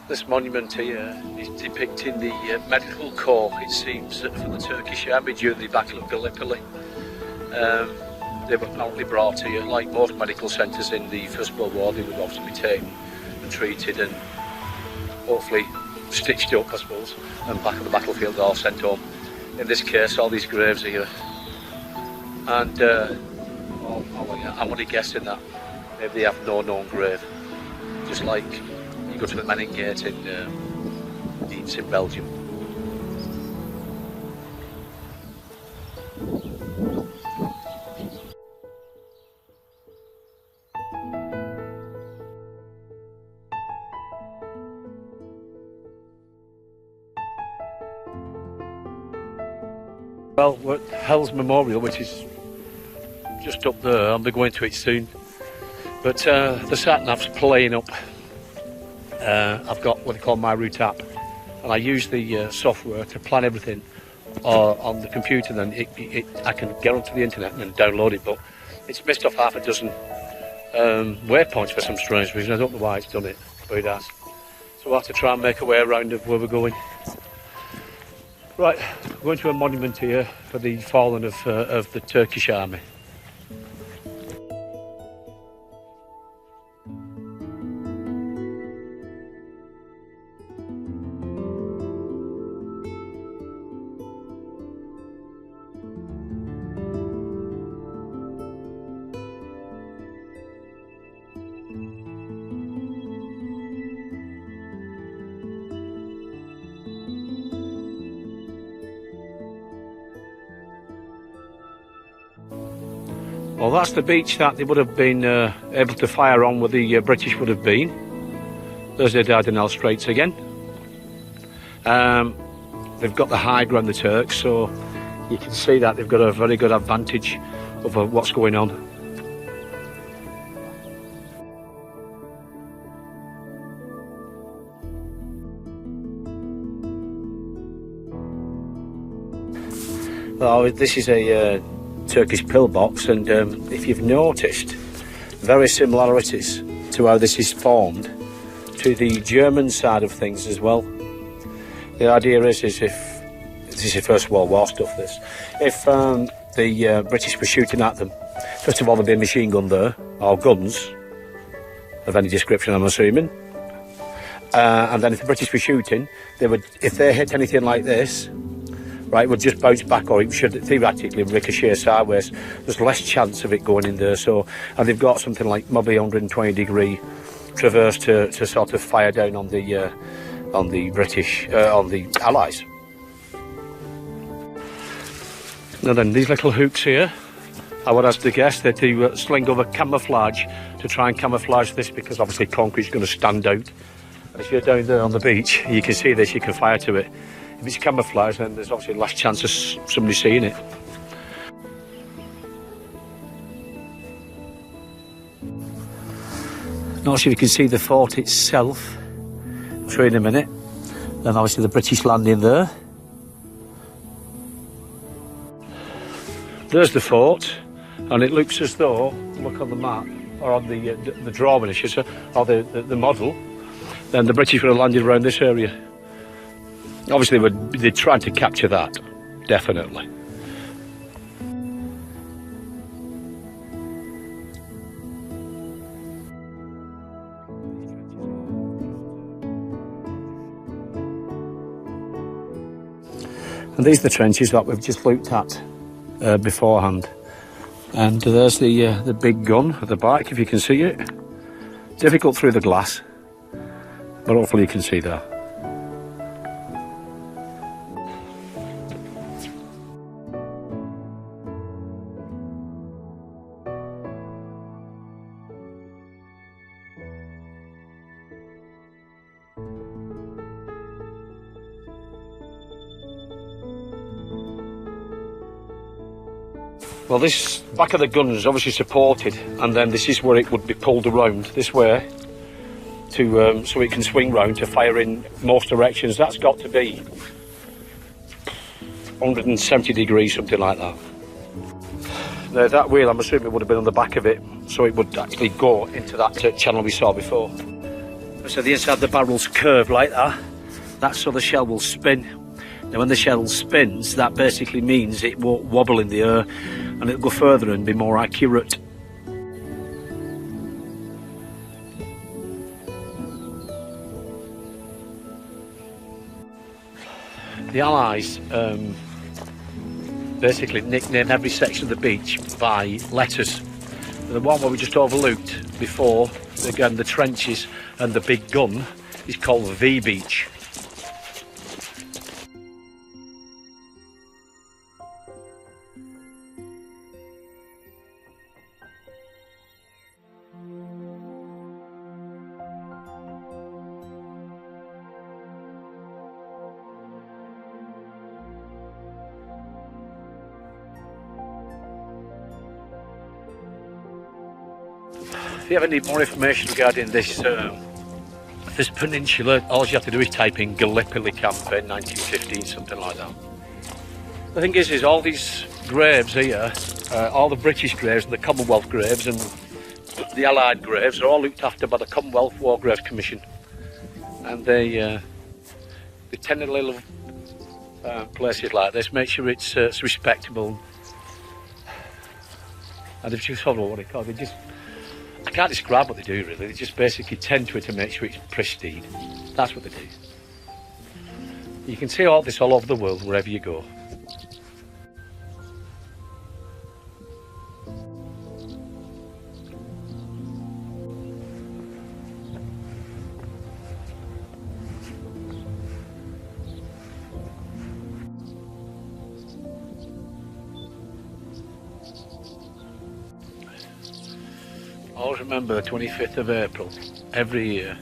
This monument here is depicting the medical corps, it seems, for the Turkish army during the Battle of Gallipoli. They were apparently brought here, like most medical centres in the First World War. They would often be taken and treated and hopefully stitched up, I suppose, and back on the battlefield or sent home. In this case, all these graves here. And I'm only guessing that maybe they have no known grave. Just like you go to the Menin Gate in Nice in Belgium. Well, we're at Hell's Memorial, which is just up there. I'll be going to it soon. But the sat-nav's playing up. I've got what they call My Route app, and I use the software to plan everything on the computer. Then I can get onto the internet and download it, but it's missed off half a dozen waypoints for some strange reason. I don't know why it's done it, but it has. So we'll have to try and make a way around of where we're going. Right, we're going to a monument here for the fallen of the Turkish army. Well, that's the beach that they would have been able to fire on where the British would have been. There's the Dardanelles Straits again. They've got the high ground, the Turks, so you can see that they've got a very good advantage over what's going on. Oh, this is a Turkish pillbox, and if you've noticed, very similarities to how this is formed to the German side of things as well. The idea is if this is First World War stuff, if the British were shooting at them, first of all there'd be a machine gun there, or guns of any description, I'm assuming, and then if the British were shooting, they would, if they hit anything like this, right, would just bounce back, or it should theoretically ricochet sideways. There's less chance of it going in there. So, and they've got something like maybe 120-degree traverse to sort of fire down on the British, on the Allies. Now then, these little hooks here, I would have to guess that they sling over camouflage to try and camouflage this, because obviously concrete's going to stand out. And if you're down there on the beach, you can see this, you can fire to it. If it's camouflage, then there's obviously less chance of somebody seeing it. Not sure if you can see the fort itself. I'll show you in a minute. Then obviously the British landing there. There's the fort, and it looks as though, look on the map, or on the drawing, I should say, or the model, then the British would have landed around this area. Obviously, they're trying to capture that, definitely. And these are the trenches that we've just looked at beforehand. And there's the big gun at the back, if you can see it. Difficult through the glass, but hopefully you can see that. Well, this back of the gun is obviously supported, and then this is where it would be pulled around this way to so it can swing round to fire in most directions. That's got to be 170 degrees, something like that. Now that wheel, I'm assuming, would have been on the back of it, so it would actually go into that channel we saw before. So the inside of the barrel's curved like that. That's so the shell will spin. Now when the shell spins, that basically means it won't wobble in the air and it'll go further and be more accurate. The Allies basically nicknamed every section of the beach by letters. The one where we just overlooked before, again the trenches and the big gun, is called V Beach. If you ever need more information regarding this this peninsula, all you have to do is type in Gallipoli campaign 1915, something like that. The thing is all these graves here, all the British graves and the Commonwealth graves and the Allied graves are all looked after by the Commonwealth War Graves Commission, and they tend to little places like this, make sure it's respectable, and they've just what they call it, I can't describe what they do really, they just basically tend to it to make sure it's pristine. That's what they do. You can see all this all over the world wherever you go. I always remember the 25th of April every year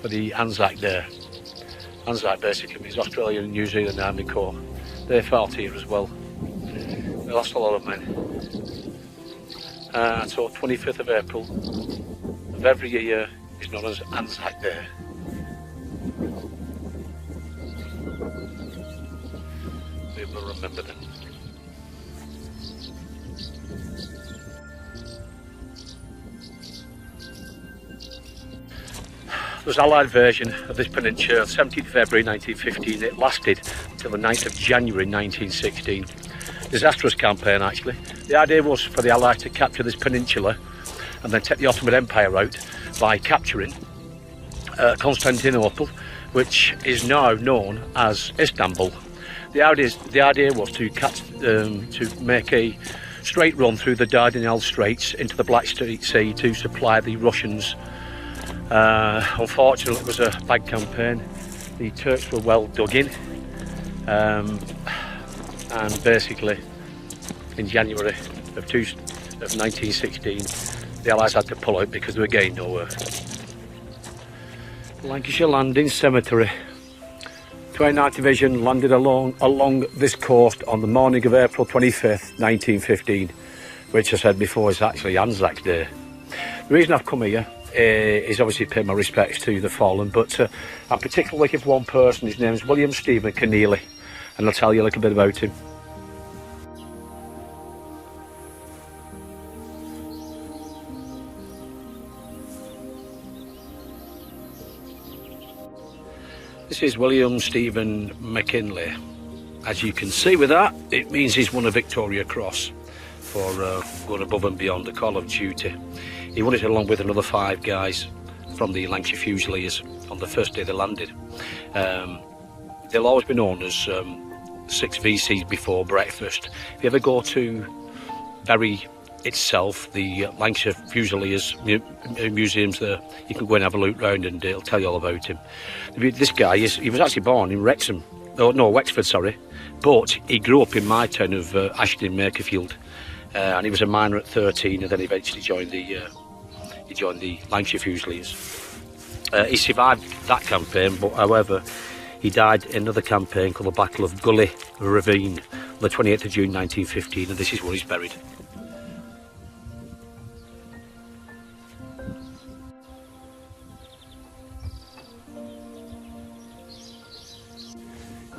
for the Anzac Day. Anzac basically means Australian and New Zealand Army Corps. They fought here as well. They lost a lot of men. So 25th of April of every year is known as Anzac Day. We will remember them. There was an Allied version of this peninsula, 17th February 1915. It lasted until the 9th of January 1916. Disastrous campaign actually. The idea was for the Allies to capture this peninsula and then take the Ottoman Empire out by capturing Constantinople, which is now known as Istanbul. The idea was to make a straight run through the Dardanelles Straits into the Black Sea to supply the Russians. Unfortunately, it was a bad campaign. The Turks were well dug in, and basically in January of 1916 the Allies had to pull out because they were getting nowhere. Lancashire Landing Cemetery. 29th Division landed along this coast on the morning of April 25th 1915, which I said before is actually Anzac Day. The reason I've come here is obviously pay my respects to the fallen, but I'm particularly looking for one person. His name is William Stephen Keneally, and I'll tell you a little bit about him. This is William Stephen McKinley. As you can see with that, it means he's won a Victoria Cross for going above and beyond the call of duty. He won it along with another 5 guys from the Lancashire Fusiliers on the first day they landed. They'll always be known as 6 VCs before breakfast. If you ever go to Bury itself, the Lancashire Fusiliers museums there, you can go and have a look round and it'll tell you all about him. This guy, he was actually born in Wrexham, oh no, Wexford, sorry, but he grew up in my town of Ashton Makerfield, and he was a minor at 13 and then eventually joined the Lancashire Fusiliers. He survived that campaign, but however he died in another campaign called the Battle of Gully Ravine on the 28th of June 1915, and this is where he's buried.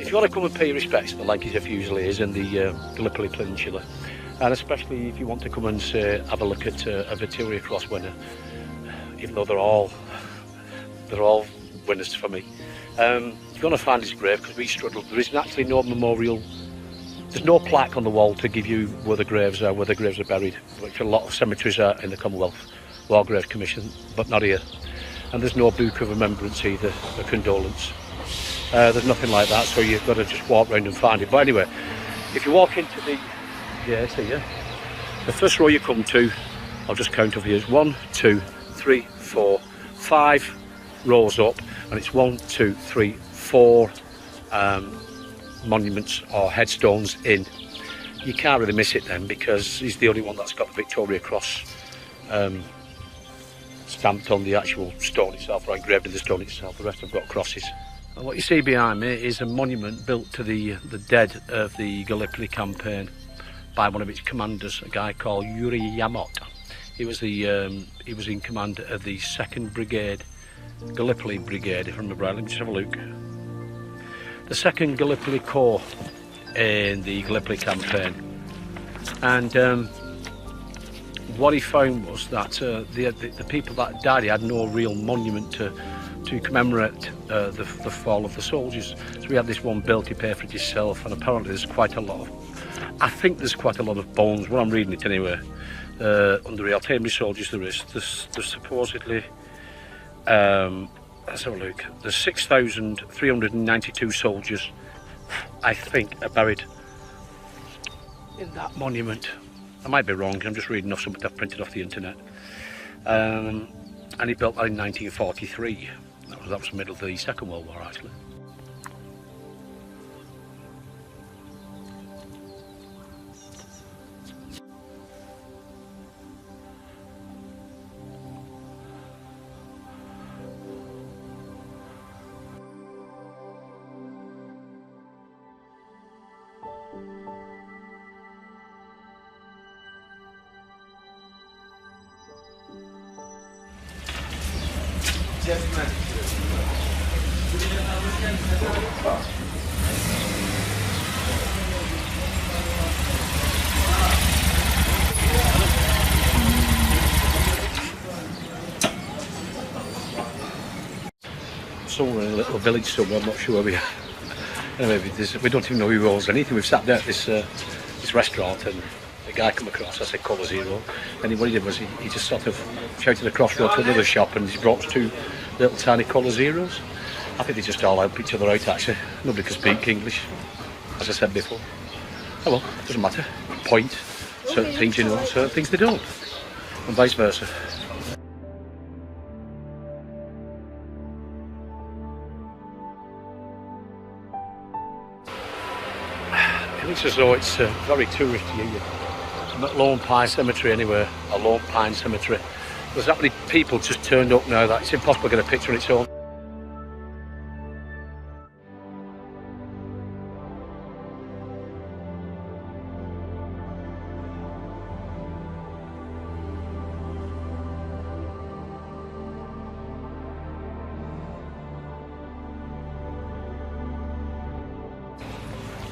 If you want to come and pay your respects to the Lancashire Fusiliers and the Gallipoli Peninsula, and especially if you want to come and have a look at a Victoria Cross winner, even though they're all they're all winners for me. If you want to find his grave, because we struggled, there is actually no memorial. There's no plaque on the wall to give you where the graves are buried, which a lot of cemeteries are in the Commonwealth War Graves Commission, but not here. And there's no book of remembrance either, a condolence. There's nothing like that, so you've got to just walk around and find it. But anyway, if you walk into the, the first row you come to, I'll just count over here, 1, 2, 3, 4, 5 rows up, and it's 1, 2, 3, 4 monuments or headstones in. You can't really miss it then, because he's the only one that's got the Victoria Cross stamped on the actual stone itself, or engraved in the stone itself. The rest have got crosses. And what you see behind me is a monument built to the dead of the Gallipoli campaign by one of its commanders, a guy called Yuri Yamot. He was in command of the 2nd Brigade, Gallipoli Brigade, if I remember right. Let me just have a look. The 2nd Gallipoli Corps in the Gallipoli campaign. And what he found was that the people that died, he had no real monument to commemorate the fall of the soldiers. So we had this one built, he paid for it himself, and apparently there's quite a lot of, I think there's quite a lot of bones, when I'm reading it anyway, under the artillery soldiers there's supposedly, let's have a look, there's 6,392 soldiers, I think, are buried in that monument. I might be wrong, I'm just reading off something I've printed off the internet. And he built that in 1943. That was the middle of the Second World War, actually. Somewhere in a little village somewhere, I'm not sure where we are. Anyway, we don't even know who owns anything. We've sat there at this restaurant, and a guy come across, I said colour zero, and what he did was he just sort of shouted across the road to another shop, and he brought us 2 little tiny colour zeros. I think they just all help each other out, actually. Nobody can speak English, as I said before. Oh well, doesn't matter. Point, certain things you know, certain things they don't, and vice versa. It looks as though it's very touristy here. I'm at Lone Pine Cemetery anyway, a Lone Pine Cemetery. There's that many people just turned up now that it's impossible to get a picture on its own.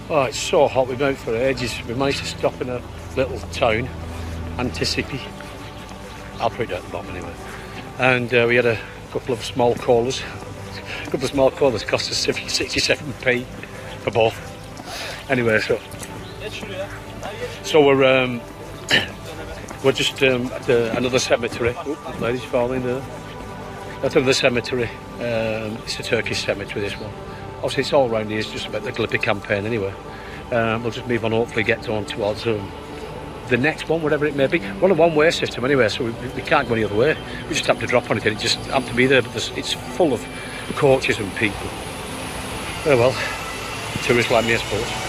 Oh, it's so hot, we've been out for ages. We managed to stop in a little town, Anticipi. I'll put it at the bottom anyway. And we had a couple of small colas. A couple of small colas cost us 67p for both. Anyway, so we're just at another cemetery. Oop, lady's falling there. At another cemetery. It's a Turkish cemetery, this one. Obviously it's all around here, it's just about the Gallipoli campaign anyway. We'll just move on, hopefully get on towards the next one, whatever it may be. We're on a one-way system anyway, so we can't go any other way. We just have to drop on it, it just happened to be there, but it's full of coaches and people. Oh well, tourists like me, I suppose.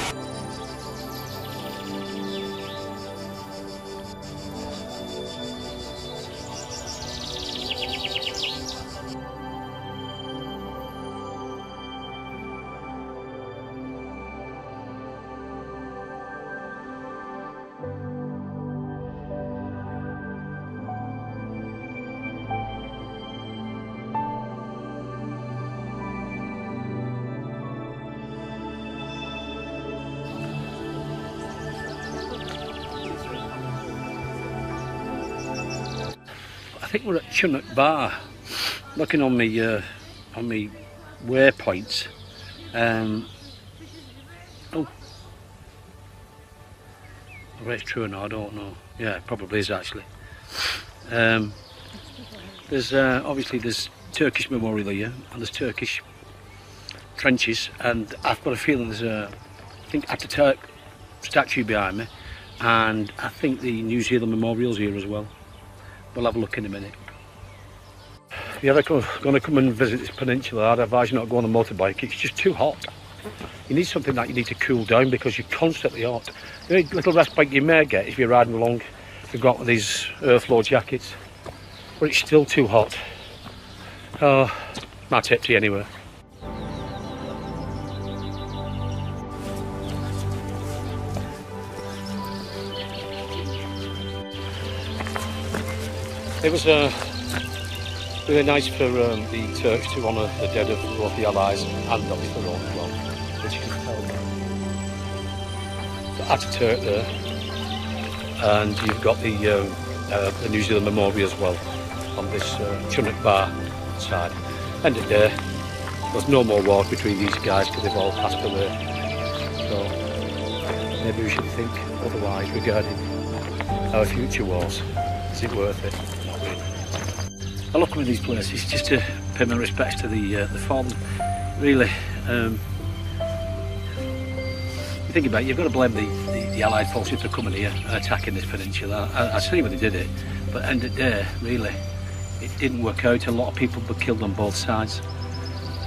I think we're at Chunuk Bar, looking on my on my waypoints. Oh, whether it's true or not, I don't know. Yeah, it probably is actually. There's obviously there's Turkish memorial here, and there's Turkish trenches, and I've got a feeling there's I think Ataturk statue behind me, and I think the New Zealand memorial's here as well. We'll have a look in a minute. If you're ever going to come and visit this peninsula, I'd advise you not to go on a motorbike. It's just too hot. You need something that you need to cool down because you're constantly hot. The only little respite you may get if you're riding along, you've got these earthflow jackets, but it's still too hot. Oh, my tip to you anyway. It was really nice for the Turks to honour the dead of both the Allies and obviously their own as well, which you can tell. The Ataturk there, and you've got the New Zealand memorial as well on this Chunuk Bar side. End of the day, there's no more war between these guys because they've all passed away. So maybe we should think otherwise regarding our future wars. Is it worth it? Not really. I look at these places just to pay my respects to the fallen. Really, you think about it, you've got to blame the Allied forces for coming here and attacking this peninsula. I see why they did it, but end of the day, really, it didn't work out. A lot of people were killed on both sides,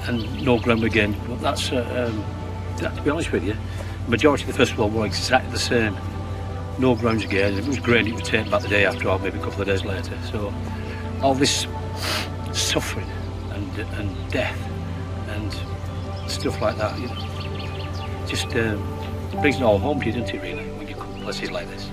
and no ground were gained. But that's, to be honest with you, the majority of the First World War exactly the same. No grounds gained. If it was grain, it would take back the day after, or maybe a couple of days later. So all this suffering and death and stuff like that, you know, just brings it all home to you, doesn't it, really, when you come to places like this.